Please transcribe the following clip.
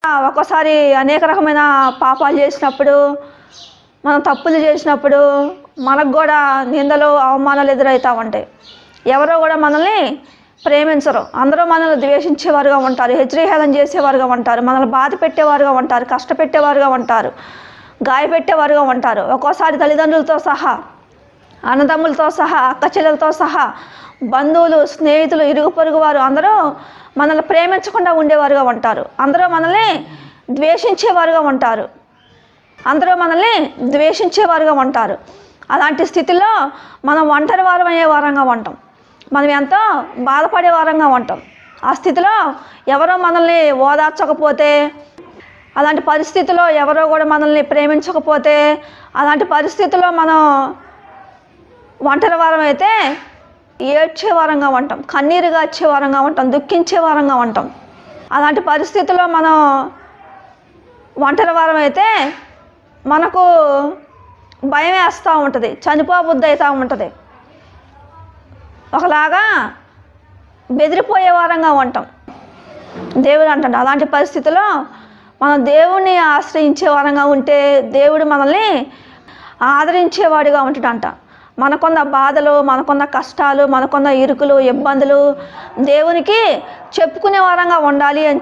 ఒక్కోసారి అనేక రకమైన పాపాలు చేసినప్పుడు, మనం తప్పులు చేసినప్పుడు మనకు కూడా నిందలు అవమానాలు ఎదురవుతూ ఉంటాయి. ఎవరో కూడా మనల్ని ప్రేమించరు. అందరూ మనల్ని ద్వేషించేవారుగా ఉంటారు, హెచ్చరిహేళన చేసేవారుగా ఉంటారు, మనల్ని బాధ పెట్టేవారుగా ఉంటారు, కష్టపెట్టేవారుగా ఉంటారు, గాయపెట్టేవారుగా ఉంటారు. ఒక్కోసారి తల్లిదండ్రులతో సహా, అన్నదమ్ములతో సహా, అక్క చెల్లెలతో సహా, బంధువులు, స్నేహితులు, ఇరుగు పొరుగు వారు అందరూ మనల్ని ప్రేమించకుండా ఉండేవారుగా ఉంటారు. అందరూ మనల్ని ద్వేషించేవారుగా ఉంటారు. అలాంటి స్థితిలో మనం ఒంటరి వారం అయ్యే వారంగా ఉంటాం. మనం ఎంతో బాధపడే వారంగా ఉంటాం. ఆ స్థితిలో ఎవరో మనల్ని ఓదార్చకపోతే, అలాంటి పరిస్థితిలో ఎవరో కూడా మనల్ని ప్రేమించకపోతే, అలాంటి పరిస్థితిలో మనం ఒంటరి వారం అయితే ఏడ్చే వారంగా ఉంటాం, కన్నీరుగా వచ్చే వారంగా ఉంటాం, దుఃఖించే వారంగా ఉంటాం. అలాంటి పరిస్థితుల్లో మనం ఒంటరి వారం అయితే మనకు భయం వేస్తూ ఉంటుంది, చనిపోబుద్ధి అవుతూ ఉంటుంది, ఒకలాగా బెదిరిపోయే వారంగా ఉంటాం. దేవుడు అంటాడు అలాంటి పరిస్థితిలో మనం దేవుణ్ణి ఆశ్రయించే వారంగా ఉంటే దేవుడు మనల్ని ఆదరించేవాడిగా ఉంటాడంట. మనకున్న బాధలు, మనకున్న కష్టాలు, మనకున్న ఇరుకులు, ఇబ్బందులు దేవునికి చెప్పుకునే వారంగా ఉండాలి అని